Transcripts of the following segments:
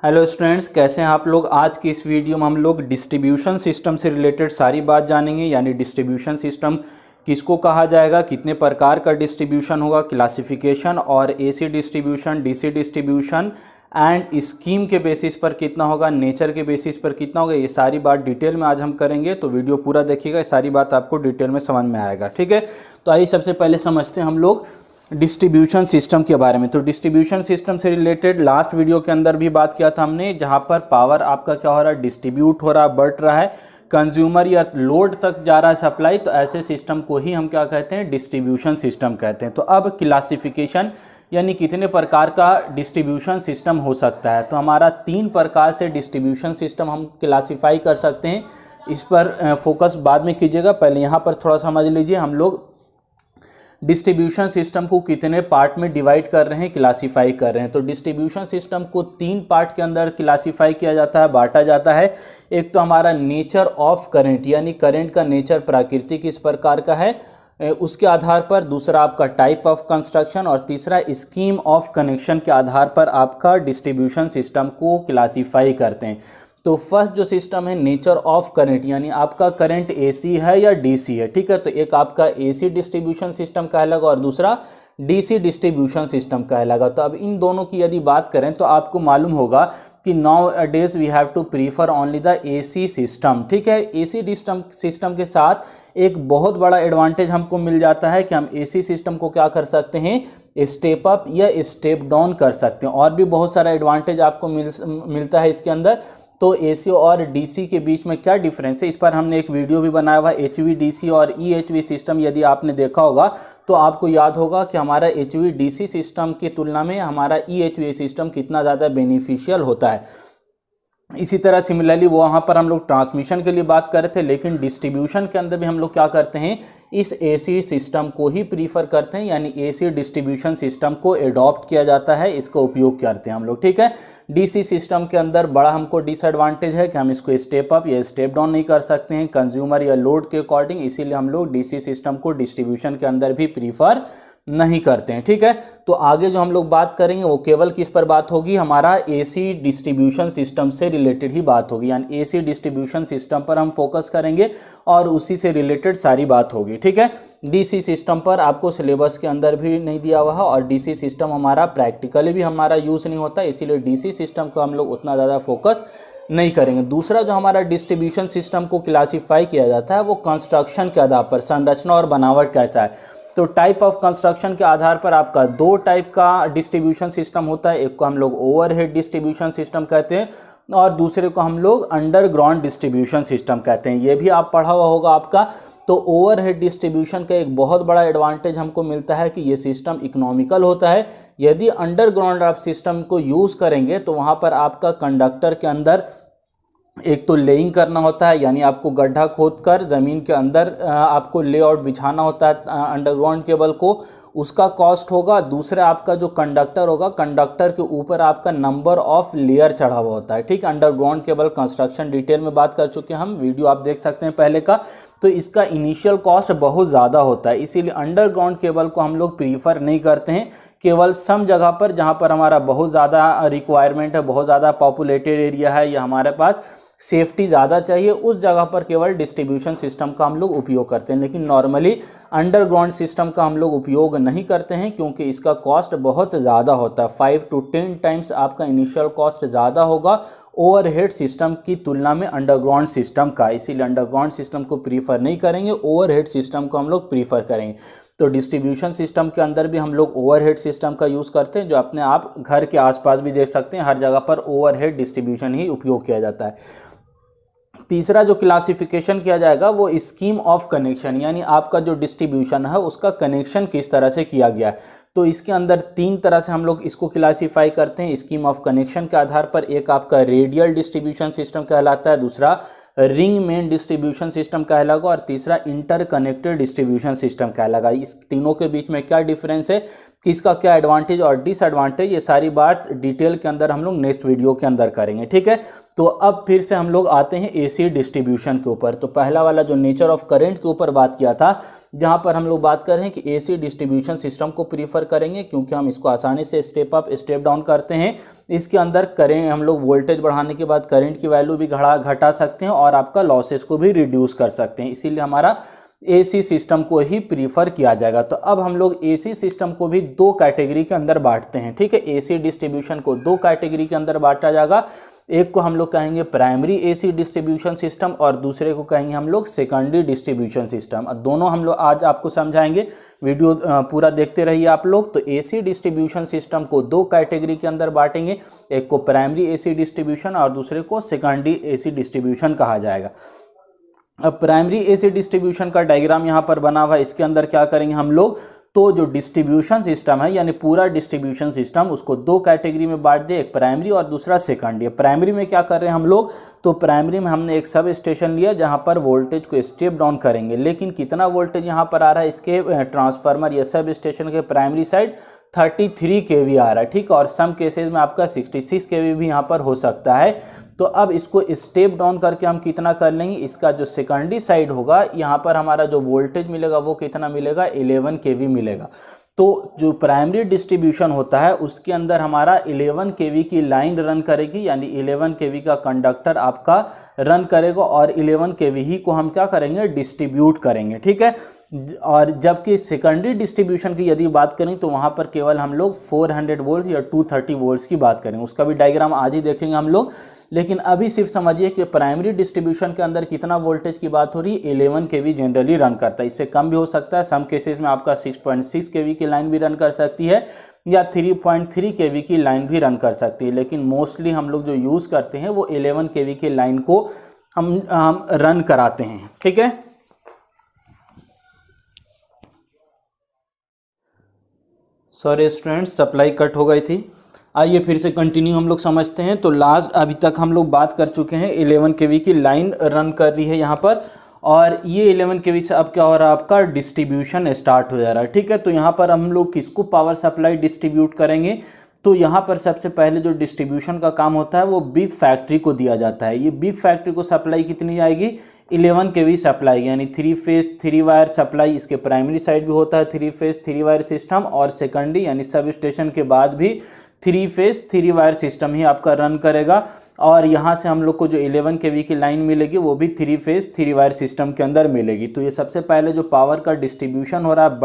Hello students, कैसे हैं आप लोग। आज की इस वीडियो में हम लोग डिस्ट्रीब्यूशन सिस्टम से रिलेटेड सारी बात जानेंगे। यानी डिस्ट्रीब्यूशन सिस्टम किसको कहा जाएगा, कितने प्रकार का डिस्ट्रीब्यूशन होगा, क्लासिफिकेशन और AC distribution, DC distribution and scheme के बेसिस पर कितना होगा, नेचर के बेसिस पर कितना होगा, ये सारी बात डिटेल में आज हम करेंगे। तो वीडियो पूरा देखिएगा, ये सारी बात आपको डिटेल में समझ में आएगा। ठीक है, तो आइए सबसे पहले समझते हैं हम लोग डिस्ट्रीब्यूशन सिस्टम के बारे में। तो डिस्ट्रीब्यूशन सिस्टम से रिलेटेड लास्ट वीडियो के अंदर भी बात किया था हमने, जहां पर पावर आपका क्या हो रहा है, डिस्ट्रीब्यूट हो रहा है, बढ़ रहा है, कंज्यूमर या लोड तक जा रहा है सप्लाई। तो ऐसे सिस्टम को ही हम क्या कहते हैं, डिस्ट्रीब्यूशन सिस्टम कहते हैं। तो अब क्लासिफिकेशन यानी कितने प्रकार का डिस्ट्रीब्यूशन सिस्टम हो सकता है। तो हमारा 3 प्रकार से डिस्ट्रीब्यूशन सिस्टम हम क्लासीफाई कर सकते हैं। इस पर फोकस बाद में कीजिएगा, पहले यहाँ पर थोड़ा समझ लीजिए हम लोग डिस्ट्रीब्यूशन सिस्टम को कितने पार्ट में डिवाइड कर रहे हैं, क्लासीफाई कर रहे हैं। तो डिस्ट्रीब्यूशन सिस्टम को 3 पार्ट के अंदर क्लासीफाई किया जाता है, बांटा जाता है। एक तो हमारा नेचर ऑफ करंट, यानी करंट का नेचर प्रकृति किस प्रकार का है उसके आधार पर। दूसरा आपका टाइप ऑफ कंस्ट्रक्शन और तीसरा स्कीम ऑफ कनेक्शन के आधार पर आपका डिस्ट्रीब्यूशन सिस्टम को क्लासीफाई करते हैं। तो फर्स्ट जो सिस्टम है नेचर ऑफ करंट, यानी आपका करंट एसी है या डीसी है। ठीक है, तो एक आपका एसी डिस्ट्रीब्यूशन सिस्टम कहलाएगा और दूसरा डीसी डिस्ट्रीब्यूशन सिस्टम कहलाएगा। तो अब इन दोनों की यदि बात करें तो आपको मालूम होगा कि nowadays we have to prefer only the AC system. ठीक है, एसी सिस्टम के साथ एक बहुत बड़ा एडवांटेज हमको मिल जाता है कि हम एसी सिस्टम को क्या कर सकते हैं, स्टेप अप या स्टेप डाउन कर सकते हैं। और भी बहुत सारा एडवांटेज आपको मिलता है इसके अंदर। तो एसी और डीसी के बीच में क्या डिफरेंस है, इस पर हमने एक वीडियो भी बनाया हुआ है, एचवीडीसी और ईएचवी सिस्टम। यदि आपने देखा होगा तो आपको याद होगा कि हमारा एचवीडीसी सिस्टम की तुलना में हमारा ईएचवी सिस्टम कितना ज़्यादा बेनिफिशियल होता है। इसी तरह सिमिलरली वहाँ पर हम लोग ट्रांसमिशन के लिए बात कर रहे थे, लेकिन डिस्ट्रीब्यूशन के अंदर भी हम लोग क्या करते हैं, इस एसी सिस्टम को ही प्रीफर करते हैं। यानी एसी डिस्ट्रीब्यूशन सिस्टम को एडॉप्ट किया जाता है, इसका उपयोग करते हैं हम लोग। ठीक है, डीसी सिस्टम के अंदर बड़ा हमको डिसएडवांटेज है कि हम इसको स्टेप अप या स्टेप डाउन नहीं कर सकते हैं कंज्यूमर या लोड के अकॉर्डिंग। इसीलिए हम लोग डीसी सिस्टम को डिस्ट्रीब्यूशन के अंदर भी प्रीफर नहीं करते हैं। ठीक है, तो आगे जो हम लोग बात करेंगे वो केवल किस पर बात होगी, हमारा एसी डिस्ट्रीब्यूशन सिस्टम से रिलेटेड ही बात होगी। यानी एसी डिस्ट्रीब्यूशन सिस्टम पर हम फोकस करेंगे और उसी से रिलेटेड सारी बात होगी। ठीक है, डीसी सिस्टम पर आपको सिलेबस के अंदर भी नहीं दिया हुआ है और डीसी सिस्टम हमारा प्रैक्टिकली भी हमारा यूज़ नहीं होता, इसीलिए डीसी सिस्टम को हम लोग उतना ज़्यादा फोकस नहीं करेंगे। दूसरा जो हमारा डिस्ट्रीब्यूशन सिस्टम को क्लासीफाई किया जाता है वो कंस्ट्रक्शन के आधार पर, संरचना और बनावट कैसा है। तो टाइप ऑफ कंस्ट्रक्शन के आधार पर आपका 2 टाइप का डिस्ट्रीब्यूशन सिस्टम होता है। एक को हम लोग ओवरहेड डिस्ट्रीब्यूशन सिस्टम कहते हैं और दूसरे को हम लोग अंडरग्राउंड डिस्ट्रीब्यूशन सिस्टम कहते हैं। ये भी आप पढ़ा हुआ होगा आपका। तो ओवरहेड डिस्ट्रीब्यूशन का एक बहुत बड़ा एडवांटेज हमको मिलता है कि ये सिस्टम इकोनॉमिकल होता है। यदि अंडरग्राउंड आप सिस्टम को यूज़ करेंगे तो वहाँ पर आपका कंडक्टर के अंदर एक तो लेइंग करना होता है, यानी आपको गड्ढा खोदकर ज़मीन के अंदर आपको लेआउट बिछाना होता है अंडरग्राउंड केबल को, उसका कॉस्ट होगा। दूसरा आपका जो कंडक्टर होगा, कंडक्टर के ऊपर आपका नंबर ऑफ लेयर चढ़ा हुआ होता है। ठीक, अंडरग्राउंड केबल कंस्ट्रक्शन डिटेल में बात कर चुके हैं हम, वीडियो आप देख सकते हैं पहले का। तो इसका इनिशियल कॉस्ट बहुत ज़्यादा होता है, इसीलिए अंडरग्राउंड केबल को हम लोग प्रीफर नहीं करते हैं। केवल सम जगह पर जहाँ पर हमारा बहुत ज़्यादा रिक्वायरमेंट है, बहुत ज़्यादा पॉपुलेटेड एरिया है या हमारे पास सेफ्टी ज़्यादा चाहिए, उस जगह पर केवल डिस्ट्रीब्यूशन सिस्टम का हम लोग उपयोग करते हैं। लेकिन नॉर्मली अंडरग्राउंड सिस्टम का हम लोग उपयोग नहीं करते हैं क्योंकि इसका कॉस्ट बहुत ज़्यादा होता है। 5 to 10 टाइम्स आपका इनिशियल कॉस्ट ज़्यादा होगा ओवरहेड सिस्टम की तुलना में अंडरग्राउंड सिस्टम का। इसीलिए अंडरग्राउंड सिस्टम को प्रीफर नहीं करेंगे, ओवरहेड सिस्टम को हम लोग प्रीफर करेंगे। तो डिस्ट्रीब्यूशन सिस्टम के अंदर भी हम लोग ओवरहेड सिस्टम का यूज़ करते हैं, जो अपने आप घर के आसपास भी देख सकते हैं, हर जगह पर ओवरहेड डिस्ट्रीब्यूशन ही उपयोग किया जाता है। तीसरा जो क्लासिफिकेशन किया जाएगा वो स्कीम ऑफ कनेक्शन, यानी आपका जो डिस्ट्रीब्यूशन है उसका कनेक्शन किस तरह से किया गया है। तो इसके अंदर 3 तरह से हम लोग इसको क्लासीफाई करते हैं स्कीम ऑफ कनेक्शन के आधार पर। एक आपका रेडियल डिस्ट्रीब्यूशन सिस्टम कहलाता है, दूसरा रिंग मेन डिस्ट्रीब्यूशन सिस्टम कहलाएगा और तीसरा इंटरकनेक्टेड डिस्ट्रीब्यूशन सिस्टम कहलाएगा। इस तीनों के बीच में क्या डिफरेंस है, किसका क्या एडवांटेज और डिसएडवांटेज, ये सारी बात डिटेल के अंदर हम लोग नेक्स्ट वीडियो के अंदर करेंगे। ठीक है, तो अब फिर से हम लोग आते हैं एसी डिस्ट्रीब्यूशन के ऊपर। तो पहला वाला जो नेचर ऑफ करंट के ऊपर बात किया था, जहां पर हम लोग बात कर रहे हैं कि एसी डिस्ट्रीब्यूशन सिस्टम को प्रीफर करेंगे क्योंकि हम इसको आसानी से स्टेप अप स्टेप डाउन करते हैं। इसके अंदर करेंट हम लोग वोल्टेज बढ़ाने के बाद करंट की वैल्यू भी घटा सकते हैं और आपका लॉसेस को भी रिड्यूस कर सकते हैं, इसीलिए हमारा एसी सिस्टम को ही प्रीफर किया जाएगा। तो अब हम लोग एसी सिस्टम को भी दो कैटेगरी के अंदर बांटते हैं। ठीक है, एसी डिस्ट्रीब्यूशन को दो कैटेगरी के अंदर बांटा जाएगा। एक को हम लोग कहेंगे प्राइमरी एसी डिस्ट्रीब्यूशन सिस्टम और दूसरे को कहेंगे हम लोग सेकेंडरी डिस्ट्रीब्यूशन सिस्टम। दोनों हम लोग आज आपको समझाएंगे, वीडियो पूरा देखते रहिए आप लोग। तो एसी डिस्ट्रीब्यूशन सिस्टम को दो कैटेगरी के अंदर बांटेंगे, एक को प्राइमरी एसी डिस्ट्रीब्यूशन और दूसरे को सेकेंडरी एसी डिस्ट्रीब्यूशन कहा जाएगा। अब प्राइमरी एसी डिस्ट्रीब्यूशन का डायग्राम यहाँ पर बना हुआ है, इसके अंदर क्या करेंगे हम लोग, तो जो डिस्ट्रीब्यूशन सिस्टम है यानी पूरा डिस्ट्रीब्यूशन सिस्टम उसको दो कैटेगरी में बांट दिए, एक प्राइमरी और दूसरा सेकेंडरी। प्राइमरी में क्या कर रहे हैं हम लोग, तो प्राइमरी में हमने एक सब स्टेशन लिया जहां पर वोल्टेज को स्टेप डाउन करेंगे, लेकिन कितना वोल्टेज यहां पर आ रहा है इसके ट्रांसफार्मर या सब स्टेशन के प्राइमरी साइड 33 kV आ रहा है। ठीक, और सम केसेज में आपका 66 kV भी यहाँ पर हो सकता है। तो अब इसको स्टेप डाउन करके हम कितना कर लेंगे, इसका जो सेकेंडरी साइड होगा यहाँ पर हमारा जो वोल्टेज मिलेगा वो कितना मिलेगा, 11 kV मिलेगा। तो जो प्राइमरी डिस्ट्रीब्यूशन होता है उसके अंदर हमारा 11 kV की लाइन रन करेगी, यानी 11 kV का कंडक्टर आपका रन करेगा और 11 kV ही को हम क्या करेंगे, डिस्ट्रीब्यूट करेंगे। ठीक है, और जबकि सेकेंडरी डिस्ट्रीब्यूशन की यदि बात करें तो वहाँ पर केवल हम लोग 400 वोल्ट्स या 230 वोल्ट्स की बात करेंगे, उसका भी डायग्राम आज ही देखेंगे हम लोग। लेकिन अभी सिर्फ समझिए कि प्राइमरी डिस्ट्रीब्यूशन के अंदर कितना वोल्टेज की बात हो रही है, 11 kV जनरली रन करता है, इससे कम भी हो सकता है। सम केसेस में आपका 6.6 kV की लाइन भी रन कर सकती है या 3.3 kV की लाइन भी रन कर सकती है, लेकिन मोस्टली हम लोग जो यूज़ करते हैं वो 11 kV की लाइन को हम रन कराते हैं। ठीक है, सॉरी स्टूडेंट्स, सप्लाई कट हो गई थी। आइए फिर से कंटिन्यू हम लोग समझते हैं। तो लास्ट अभी तक हम लोग बात कर चुके हैं 11 kV की लाइन रन कर रही है यहाँ पर, और ये 11 kV से अब क्या हो रहा है, आपका डिस्ट्रीब्यूशन स्टार्ट हो जा रहा है। ठीक है, तो यहाँ पर हम लोग किसको पावर सप्लाई डिस्ट्रीब्यूट करेंगे, तो यहाँ पर सबसे पहले जो डिस्ट्रीब्यूशन का काम होता है वो बिग फैक्ट्री को दिया जाता है। ये बिग फैक्ट्री को सप्लाई कितनी आएगी, 11 kV सप्लाई, यानी 3 फेज 3 वायर सप्लाई। इसके प्राइमरी साइड भी होता है 3 फेज 3 वायर सिस्टम, और सेकेंडरी यानी सब स्टेशन के बाद भी 3 फेज 3 वायर सिस्टम ही आपका रन करेगा। और यहाँ से हम लोग को जो 11 kV की लाइन मिलेगी वो भी 3 फेज 3 वायर सिस्टम के अंदर मिलेगी। तो ये सबसे पहले जो पावर का डिस्ट्रीब्यूशन हो रहा है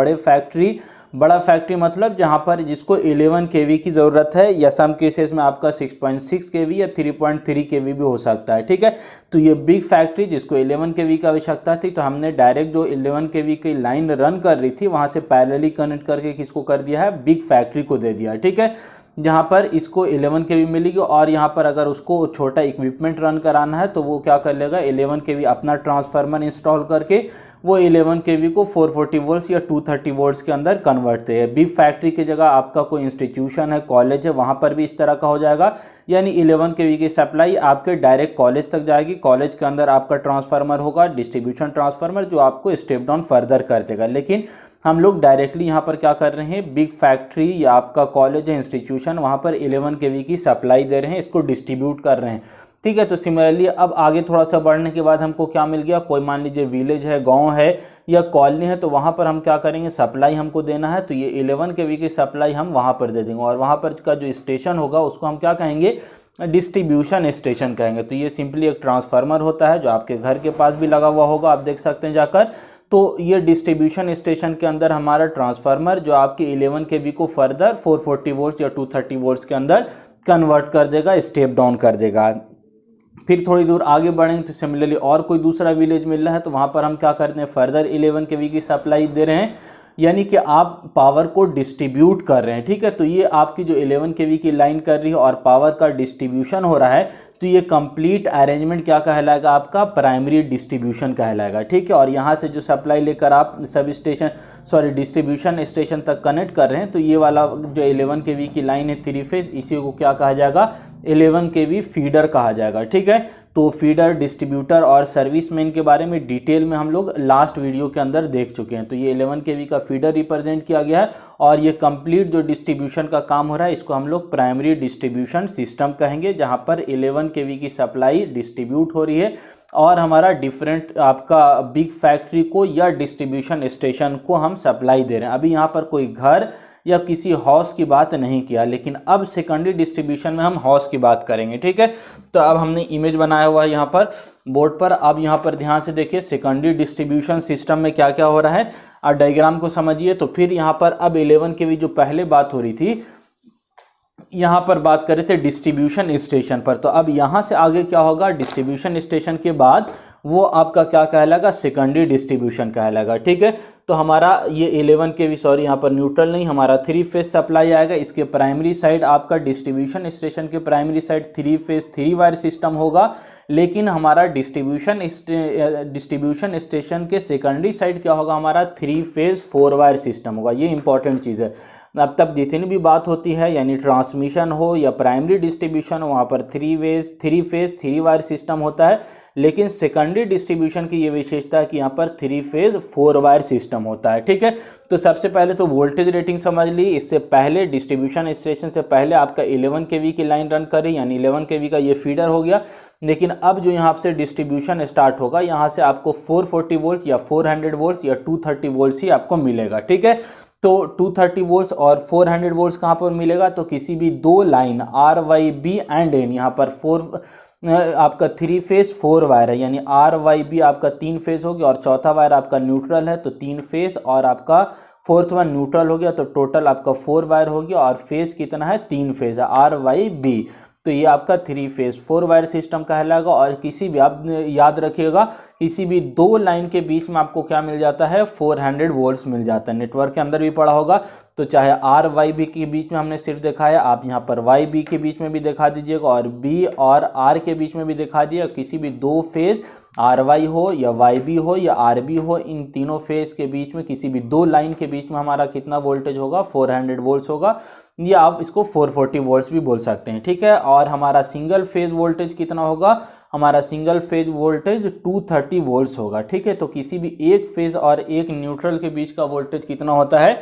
बड़ा फैक्ट्री मतलब जहाँ पर जिसको 11 kV की ज़रूरत है, या सम केसेस में आपका 6.6 kV या 3.3 kV भी हो सकता है। ठीक है, तो ये बिग फैक्ट्री जिसको 11 kV की आवश्यकता थी, तो हमने डायरेक्ट जो 11 kV की लाइन रन कर रही थी वहाँ से पैरेलली कनेक्ट करके किसको कर दिया है, बिग फैक्ट्री को दे दिया। ठीक है, जहाँ पर इसको 11 kV मिलेगी, और यहाँ पर अगर उसको छोटा इक्विपमेंट रन कराना है तो वो क्या कर लेगा, 11 kV अपना ट्रांसफार्मर इंस्टॉल करके वो 11 kV को 440 वोल्ट्स या 230 वोल्ट्स के अंदर कन्वर्ट है। बिग फैक्ट्री की जगह आपका कोई इंस्टीट्यूशन है, कॉलेज है, वहाँ पर भी इस तरह का हो जाएगा, यानी 11 kV की सप्लाई आपके डायरेक्ट कॉलेज तक जाएगी। कॉलेज के अंदर आपका ट्रांसफार्मर होगा, डिस्ट्रीब्यूशन ट्रांसफार्मर, जो आपको स्टेप डाउन फर्दर कर देगा। लेकिन हम लोग डायरेक्टली यहाँ पर क्या कर रहे हैं, बिग फैक्ट्री या आपका कॉलेज है, इंस्टीट्यूशन, वहाँ पर 11 kV की सप्लाई दे रहे हैं, इसको डिस्ट्रीब्यूट कर रहे हैं। ठीक है, तो सिमिलरली अब आगे थोड़ा सा बढ़ने के बाद हमको क्या मिल गया, कोई मान लीजिए विलेज है, गांव है या कॉलोनी है, तो वहाँ पर हम क्या करेंगे, सप्लाई हमको देना है, तो ये 11 kV की सप्लाई हम वहाँ पर दे देंगे, और वहाँ पर का जो स्टेशन होगा उसको हम क्या कहेंगे, डिस्ट्रीब्यूशन स्टेशन कहेंगे। तो ये सिंपली एक ट्रांसफार्मर होता है जो आपके घर के पास भी लगा हुआ होगा, आप देख सकते हैं जाकर। तो ये डिस्ट्रीब्यूशन स्टेशन के अंदर हमारा ट्रांसफार्मर जो आपके 11 kV को फर्दर 440 वोल्ट्स या 230 वोल्ट्स के अंदर कन्वर्ट कर देगा, स्टेप डाउन कर देगा। फिर थोड़ी दूर आगे बढ़ेंगे तो सिमिलरली और कोई दूसरा विलेज मिल रहा है, तो वहाँ पर हम क्या करते हैं, फर्दर 11 kV की सप्लाई दे रहे हैं, यानी कि आप पावर को डिस्ट्रीब्यूट कर रहे हैं। ठीक है, तो ये आपकी जो 11 kV की लाइन कर रही है और पावर का डिस्ट्रीब्यूशन हो रहा है, तो ये कंप्लीट अरेंजमेंट क्या कहलाएगा, आपका प्राइमरी डिस्ट्रीब्यूशन कहलाएगा। ठीक है, और यहाँ से जो सप्लाई लेकर आप डिस्ट्रीब्यूशन स्टेशन तक कनेक्ट कर रहे हैं, तो ये वाला जो 11 kV की लाइन है 3 फेज, इसी को क्या कहा जाएगा, 11 kV फीडर कहा जाएगा। ठीक है, तो फीडर, डिस्ट्रीब्यूटर और सर्विसमैन के बारे में डिटेल में हम लोग लास्ट वीडियो के अंदर देख चुके हैं। तो ये 11 kV का फीडर रिप्रेजेंट किया गया है और ये कंप्लीट जो डिस्ट्रीब्यूशन का काम हो रहा है इसको हम लोग प्राइमरी डिस्ट्रीब्यूशन सिस्टम कहेंगे, जहां पर 11 kV की सप्लाई डिस्ट्रीब्यूट हो रही है और हमारा डिफरेंट आपका बिग फैक्ट्री को या डिस्ट्रीब्यूशन स्टेशन को हम सप्लाई दे रहे हैं। अभी यहाँ पर कोई घर या किसी हाउस की बात नहीं किया, लेकिन अब सेकेंडरी डिस्ट्रीब्यूशन में हम हाउस की बात करेंगे। ठीक है, तो अब हमने इमेज बनाया हुआ है यहाँ पर बोर्ड पर। अब यहाँ पर ध्यान से देखिए सेकेंडरी डिस्ट्रीब्यूशन सिस्टम में क्या क्या हो रहा है और डायग्राम को समझिए। तो फिर यहाँ पर अब 11 kV जो पहले बात हो रही थी, यहाँ पर बात कर रहे थे डिस्ट्रीब्यूशन स्टेशन पर, तो अब यहाँ से आगे क्या होगा, डिस्ट्रीब्यूशन स्टेशन के बाद वो आपका क्या कहलाएगा, सेकेंडरी डिस्ट्रीब्यूशन कहलाएगा। ठीक है, तो हमारा ये 11 kV, सॉरी यहाँ पर न्यूट्रल नहीं, हमारा 3 फेज सप्लाई आएगा। इसके प्राइमरी साइड आपका डिस्ट्रीब्यूशन स्टेशन के primary side 3 phase 3 wire system होगा, लेकिन हमारा डिस्ट्रीब्यूशन स्टेशन के सेकेंडरी साइड क्या होगा, हमारा 3 फेज 4 वायर सिस्टम होगा। ये इंपॉर्टेंट चीज़ है। अब तक जितनी भी बात होती है यानी ट्रांसमिशन हो या प्राइमरी डिस्ट्रीब्यूशन हो, वहाँ पर 3 फेज 3 वायर सिस्टम होता है, लेकिन सेकेंडरी डिस्ट्रीब्यूशन की ये विशेषता है कि यहाँ पर 3 फेज 4 वायर सिस्टम होता है। ठीक है, तो सबसे पहले तो वोल्टेज रेटिंग समझ ली। इससे पहले डिस्ट्रीब्यूशन स्टेशन से पहले आपका 11 kV की लाइन रन करी, यानी 11 kV का ये फीडर हो गया। लेकिन अब जो यहाँ से डिस्ट्रीब्यूशन स्टार्ट होगा, यहाँ से आपको 440 वोल्ट या 400 वोल्ट या 230 वोल्ट ही आपको मिलेगा। ठीक है, तो 230 वोल्ट और 400 वोल्ट कहाँ पर मिलेगा, तो किसी भी दो line R Y B and N, यहाँ पर आपका 3 फेज 4 वायर है, यानी आर वाई बी आपका 3 फेज हो गया और चौथा वायर आपका न्यूट्रल है, तो 3 फेज और आपका फोर्थ वन न्यूट्रल हो गया, तो टोटल आपका 4 वायर हो गया और फेज कितना है, 3 फेज है, आर वाई बी। तो ये आपका 3 फेज 4 वायर सिस्टम कहलाएगा। और किसी भी, आप याद रखिएगा, किसी भी दो लाइन के बीच में आपको क्या मिल जाता है, 400 वोल्ट्स मिल जाता है। नेटवर्क के अंदर भी पढ़ा होगा, तो चाहे आर वाई बी के बीच में हमने सिर्फ दिखाया, आप यहाँ पर वाई बी के बीच में भी दिखा दीजिएगा और बी और आर के बीच में भी दिखा दिया। किसी भी दो फेज आर वाई हो या वाई बी हो या आर बी हो, इन तीनों फेज के बीच में किसी भी दो लाइन के बीच में हमारा कितना वोल्टेज होगा, 400 वोल्ट्स होगा, या आप इसको 440 वोल्ट्स भी बोल सकते हैं। ठीक है, और हमारा सिंगल फेज वोल्टेज कितना होगा, हमारा सिंगल फेज वोल्टेज 230 वोल्ट्स होगा। ठीक है, तो किसी भी एक फेज और एक न्यूट्रल के बीच का वोल्टेज कितना होता है,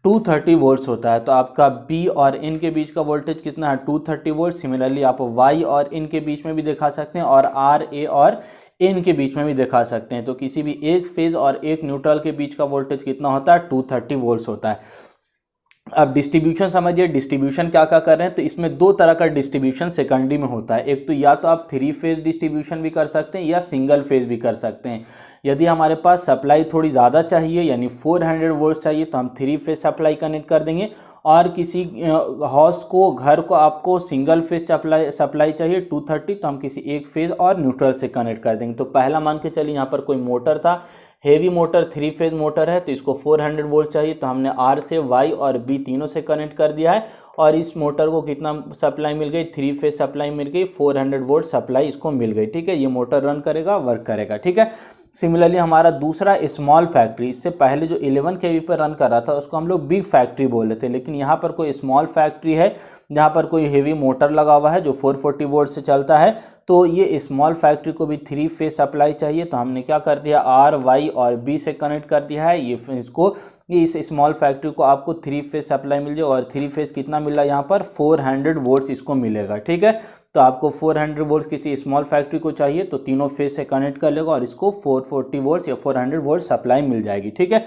230 वोल्ट्स होता है। तो आपका बी और इन के बीच का वोल्टेज कितना है, 230 वोल्ट। सिमिलरली आप वाई और इन के बीच में भी दिखा सकते हैं और आर ए और इन के बीच में भी दिखा सकते हैं। तो किसी भी एक फेज और एक न्यूट्रल के बीच का वोल्टेज कितना होता है, 230 वोल्ट्स होता है। अब डिस्ट्रीब्यूशन समझिए, डिस्ट्रीब्यूशन क्या क्या कर रहे हैं, तो इसमें दो तरह का डिस्ट्रीब्यूशन सेकेंडरी में होता है। एक तो या तो आप 3 फेज डिस्ट्रीब्यूशन भी कर सकते हैं या सिंगल फेज भी कर सकते हैं। यदि हमारे पास सप्लाई थोड़ी ज़्यादा चाहिए यानी 400 वोल्ट चाहिए, तो हम 3 फेज सप्लाई कनेक्ट कर देंगे। और किसी हाउस को, घर को आपको सिंगल फेज सप्लाई चाहिए 230, तो हम किसी एक फेज और न्यूट्रल से कनेक्ट कर देंगे। तो पहला मान के चलिए, यहाँ पर कोई मोटर था, हेवी मोटर 3 फेज मोटर है, तो इसको 400 वोल्ट चाहिए, तो हमने आर से, वाई और बी तीनों से कनेक्ट कर दिया है और इस मोटर को कितना सप्लाई मिल गई, 3 फेज सप्लाई मिल गई, 400 वोल्ट सप्लाई इसको मिल गई। ठीक है, ये मोटर रन करेगा, वर्क करेगा। ठीक है, सिमिलरली हमारा दूसरा स्मॉल फैक्ट्री, इससे पहले जो 11 kV पर रन कर रहा था उसको हम लोग बिग फैक्ट्री बोल रहे थे, लेकिन यहाँ पर कोई स्मॉल फैक्ट्री है जहाँ पर कोई हेवी मोटर लगा हुआ है जो 440 वोल्ट से चलता है। तो ये स्मॉल फैक्ट्री को भी 3 फेज सप्लाई चाहिए, तो हमने क्या कर दिया, आर वाई और बी से कनेक्ट कर दिया है। ये इस स्मॉल फैक्ट्री को आपको 3 फेज सप्लाई मिल जाए और 3 फेज कितना मिल रहा है यहाँ पर, 400 वोल्ट्स इसको मिलेगा। ठीक है, तो आपको 400 वोल्ट्स किसी स्मॉल फैक्ट्री को चाहिए तो तीनों फेज से कनेक्ट कर लेगा और इसको 440 वोल्ट्स या 400 वोल्ट सप्लाई मिल जाएगी। ठीक है,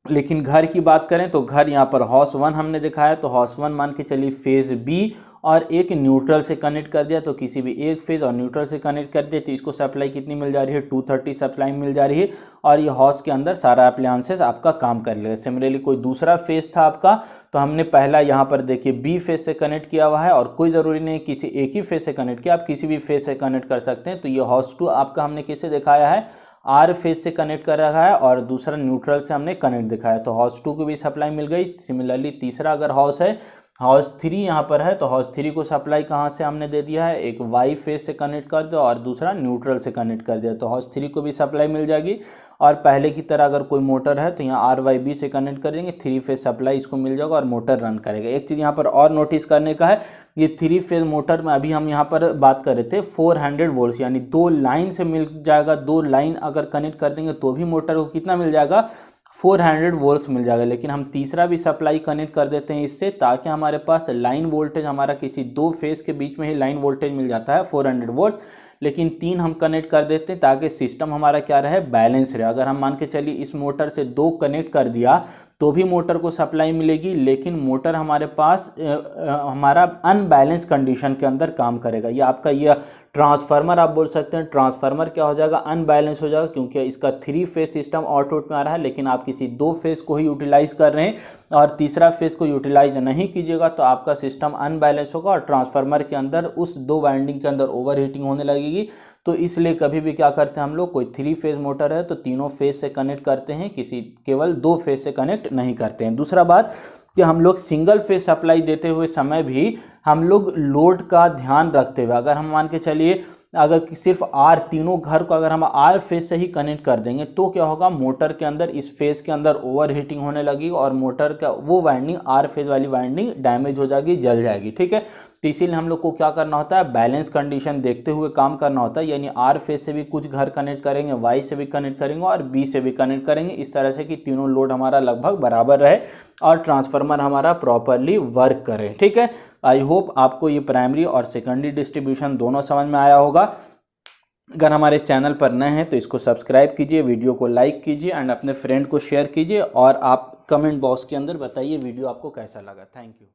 लेकिन घर की बात करें तो घर यहाँ पर हाउस 1 हमने दिखाया, तो हाउस 1 मान के चलिए फेज बी और एक न्यूट्रल से कनेक्ट कर दिया, तो किसी भी एक फेज और न्यूट्रल से कनेक्ट कर दिया, तो इसको सप्लाई कितनी मिल जा रही है, 230 सप्लाई मिल जा रही है और ये हाउस के अंदर सारा अप्लायंसेस आपका काम कर लेगा। सिमिलरली कोई दूसरा फेज था आपका, तो हमने पहला यहाँ पर देखिए बी फेज से कनेक्ट किया हुआ है और कोई ज़रूरी नहीं किसी एक ही फेज से कनेक्ट किया, आप किसी भी फेज से कनेक्ट कर सकते हैं। तो ये हाउस 2 आपका हमने किससे दिखाया है, आर फेज से कनेक्ट कर रखा है और दूसरा न्यूट्रल से हमने कनेक्ट दिखाया, तो हाउस 2 को भी सप्लाई मिल गई। सिमिलरली तीसरा अगर हाउस है हाउस 3 यहाँ पर है, तो हाउस 3 को सप्लाई कहाँ से हमने दे दिया है, एक वाई फेज से कनेक्ट कर दिया और दूसरा न्यूट्रल से कनेक्ट कर दिया, तो हाउस 3 को भी सप्लाई मिल जाएगी। और पहले की तरह अगर कोई मोटर है तो यहाँ RYB से कनेक्ट कर देंगे, 3 फेज सप्लाई इसको मिल जाएगा और मोटर रन करेगा। एक चीज़ यहाँ पर और नोटिस करने का है, ये 3 फेज मोटर में अभी हम यहाँ पर बात कर रहे थे 400 वोल्ट, यानी 2 लाइन से मिल जाएगा, 2 लाइन अगर कनेक्ट कर देंगे तो भी मोटर को कितना मिल जाएगा, 400 वोल्ट्स मिल जाएगा। लेकिन हम तीसरा भी सप्लाई कनेक्ट कर देते हैं इससे, ताकि हमारे पास लाइन वोल्टेज हमारा किसी 2 फेज के बीच में ही लाइन वोल्टेज मिल जाता है 400 वोल्ट्स, लेकिन 3 हम कनेक्ट कर देते हैं ताकि सिस्टम हमारा क्या रहे, बैलेंस रहे। अगर हम मान के चलिए इस मोटर से 2 कनेक्ट कर दिया तो भी मोटर को सप्लाई मिलेगी, लेकिन मोटर हमारे पास हमारा अनबैलेंस कंडीशन के अंदर काम करेगा। ये आपका ये ट्रांसफार्मर आप बोल सकते हैं, ट्रांसफार्मर क्या हो जाएगा, अनबैलेंस हो जाएगा, क्योंकि इसका 3 फेज सिस्टम आउटपुट में आ रहा है, लेकिन आप किसी 2 फेज को ही यूटिलाइज कर रहे हैं और तीसरा फेज को यूटिलाइज नहीं कीजिएगा तो आपका सिस्टम अनबैलेंस होगा और ट्रांसफार्मर के अंदर उस 2 वाइंडिंग के अंदर ओवर हीटिंग होने लगेगी। तो इसलिए कभी भी क्या करते हैं हम लोग, कोई 3 फेज मोटर है तो तीनों फेज से कनेक्ट करते हैं, किसी केवल 2 फेज से कनेक्ट नहीं करते हैं। दूसरा बात कि हम लोग सिंगल फेज सप्लाई देते हुए समय भी हम लोग लोड का ध्यान रखते हुए, अगर हम मान के चलिए अगर सिर्फ तीनों घर को अगर हम R फेज से ही कनेक्ट कर देंगे तो क्या होगा, मोटर के अंदर इस फेज के अंदर ओवर हीटिंग होने लगेगी और मोटर का वो वाइंडिंग R फेज वाली वाइंडिंग डैमेज हो जाएगी, जल जाएगी। ठीक है, तो इसीलिए हम लोग को क्या करना होता है, बैलेंस कंडीशन देखते हुए काम करना होता है, यानी R फेज से भी कुछ घर कनेक्ट करेंगे, Y से भी कनेक्ट करेंगे और B से भी कनेक्ट करेंगे, इस तरह से कि तीनों लोड हमारा लगभग बराबर रहे और ट्रांसफार्मर हमारा प्रॉपरली वर्क करे। ठीक है, आई होप आपको ये प्राइमरी और सेकेंडरी डिस्ट्रीब्यूशन दोनों समझ में आया होगा। अगर हमारे इस चैनल पर नए हैं तो इसको सब्सक्राइब कीजिए, वीडियो को लाइक कीजिए एंड अपने फ्रेंड को शेयर कीजिए और आप कमेंट बॉक्स के अंदर बताइए वीडियो आपको कैसा लगा। Thank you.